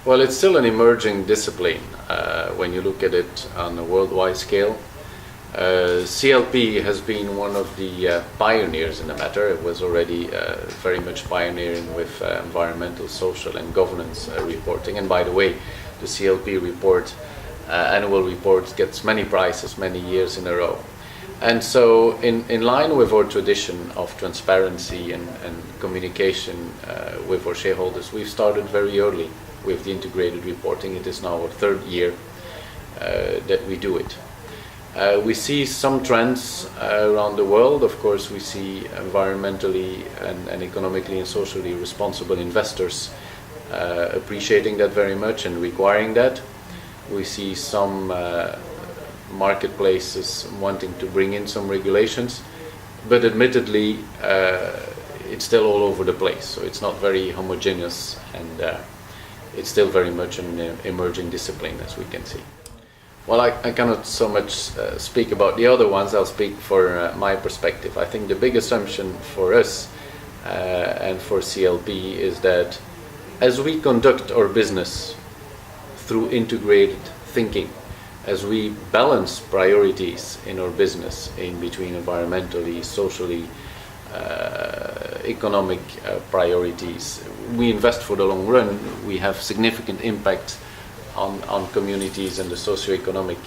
Well, it's still an emerging discipline when you look at it on a worldwide scale. CLP has been one of the pioneers in the matter. It was already very much pioneering with environmental, social and governance reporting. And by the way, the CLP report, annual report, gets many prizes many years in a row. And so in line with our tradition of transparency and communication with our shareholders, we've started very early with the integrated reporting. It is now our third year that we do it. We see some trends around the world. Of course, we see environmentally and economically and socially responsible investors appreciating that very much and requiring that. We see some marketplaces wanting to bring in some regulations, but admittedly it's still all over the place, so it's not very homogeneous, and it's still very much an emerging discipline, as we can see. Well, I cannot so much speak about the other ones. I'll speak for my perspective. I think the big assumption for us and for CLP is that as we conduct our business through integrated thinking, as we balance priorities in our business in between environmentally, socially, economic priorities, we invest for the long run. We have significant impact on communities and the socio-economic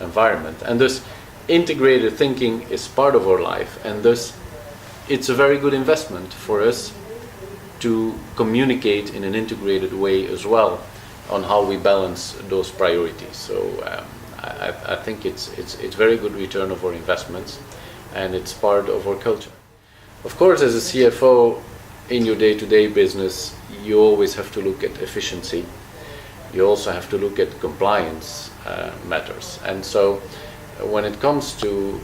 environment, and thus integrated thinking is part of our life, and thus it's a very good investment for us to communicate in an integrated way as well on how we balance those priorities. So I think it's very good return of our investments, and it's part of our culture. Of course, as a CFO in your day-to-day business, you always have to look at efficiency. You also have to look at compliance matters. And so when it comes to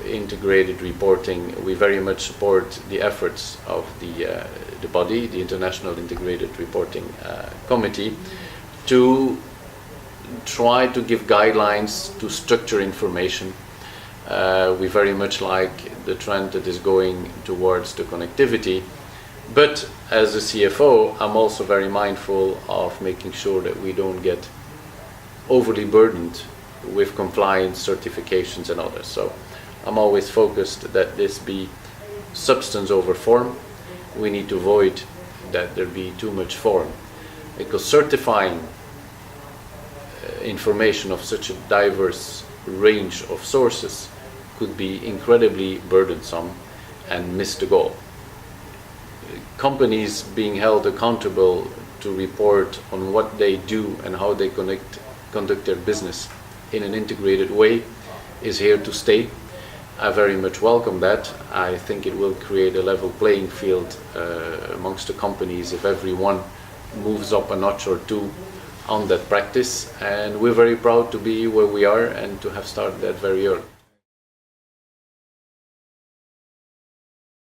integrated reporting, we very much support the efforts of the body, the International Integrated Reporting Committee, to try to give guidelines to structure information. We very much like the trend that is going towards the connectivity. But as a CFO, I'm also very mindful of making sure that we don't get overly burdened with compliance certifications and others. So I'm always focused that this be substance over form. We need to avoid that there be too much form, because certifying information of such a diverse range of sources could be incredibly burdensome and miss the goal. Companies being held accountable to report on what they do and how they conduct their business in an integrated way is here to stay. I very much welcome that. I think it will create a level playing field amongst the companies if everyone moves up a notch or two on that practice, and we're very proud to be where we are and to have started that very early.